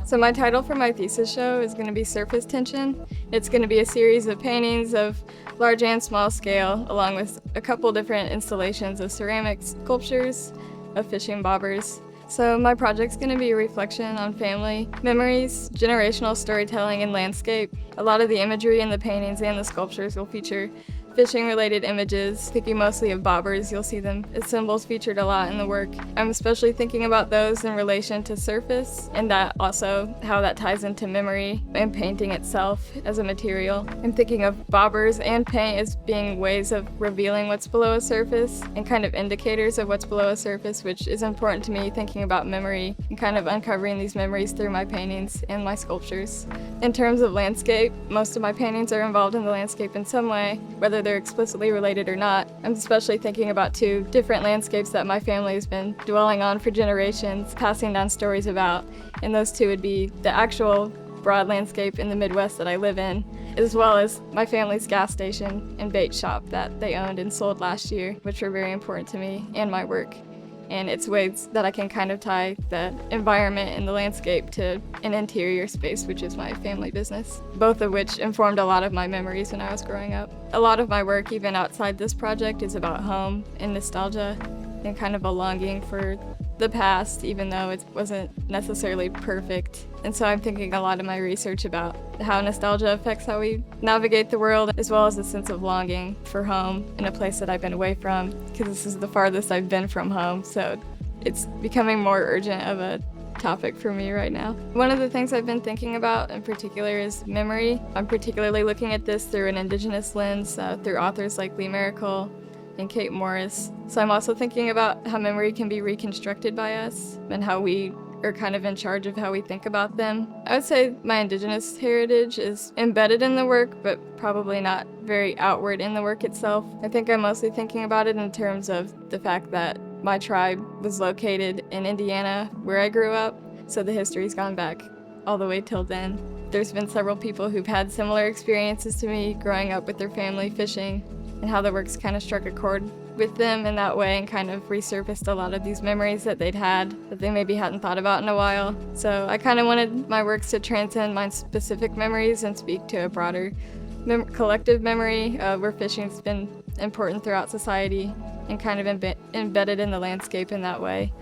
So my title for my thesis show is going to be Surface Tension. It's going to be a series of paintings of large and small scale, along with a couple different installations of ceramic sculptures of fishing bobbers. So my project's going to be a reflection on family, memories, generational storytelling, and landscape. A lot of the imagery in the paintings and the sculptures will feature fishing-related images, thinking mostly of bobbers. You'll see them as symbols featured a lot in the work. I'm especially thinking about those in relation to surface, and that also how that ties into memory and painting itself as a material. I'm thinking of bobbers and paint as being ways of revealing what's below a surface and kind of indicators of what's below a surface, which is important to me thinking about memory and kind of uncovering these memories through my paintings and my sculptures. In terms of landscape, most of my paintings are involved in the landscape in some way, whether they're explicitly related or not. I'm especially thinking about two different landscapes that my family has been dwelling on for generations, passing down stories about, and those two would be the actual broad landscape in the Midwest that I live in, as well as my family's gas station and bait shop that they owned and sold last year, which were very important to me and my work. And it's ways that I can kind of tie the environment and the landscape to an interior space, which is my family business, both of which informed a lot of my memories when I was growing up. A lot of my work, even outside this project, is about home and nostalgia and kind of a longing for the past, even though it wasn't necessarily perfect. And so I'm thinking a lot of my research about how nostalgia affects how we navigate the world, as well as a sense of longing for home in a place that I've been away from, because this is the farthest I've been from home, so it's becoming more urgent of a topic for me right now. One of the things I've been thinking about in particular is memory. I'm particularly looking at this through an Indigenous lens, through authors like Lee Miracle and Kate Morris. So I'm also thinking about how memory can be reconstructed by us and how we are kind of in charge of how we think about them. I would say my Indigenous heritage is embedded in the work, but probably not very outward in the work itself. I think I'm mostly thinking about it in terms of the fact that my tribe was located in Indiana, where I grew up, so the history's gone back all the way till then. There's been several people who've had similar experiences to me growing up with their family fishing, and how the work's kind of struck a chord with them in that way and kind of resurfaced a lot of these memories that they'd had that they maybe hadn't thought about in a while. So I kind of wanted my works to transcend my specific memories and speak to a broader collective memory where fishing's been important throughout society and kind of embedded in the landscape in that way.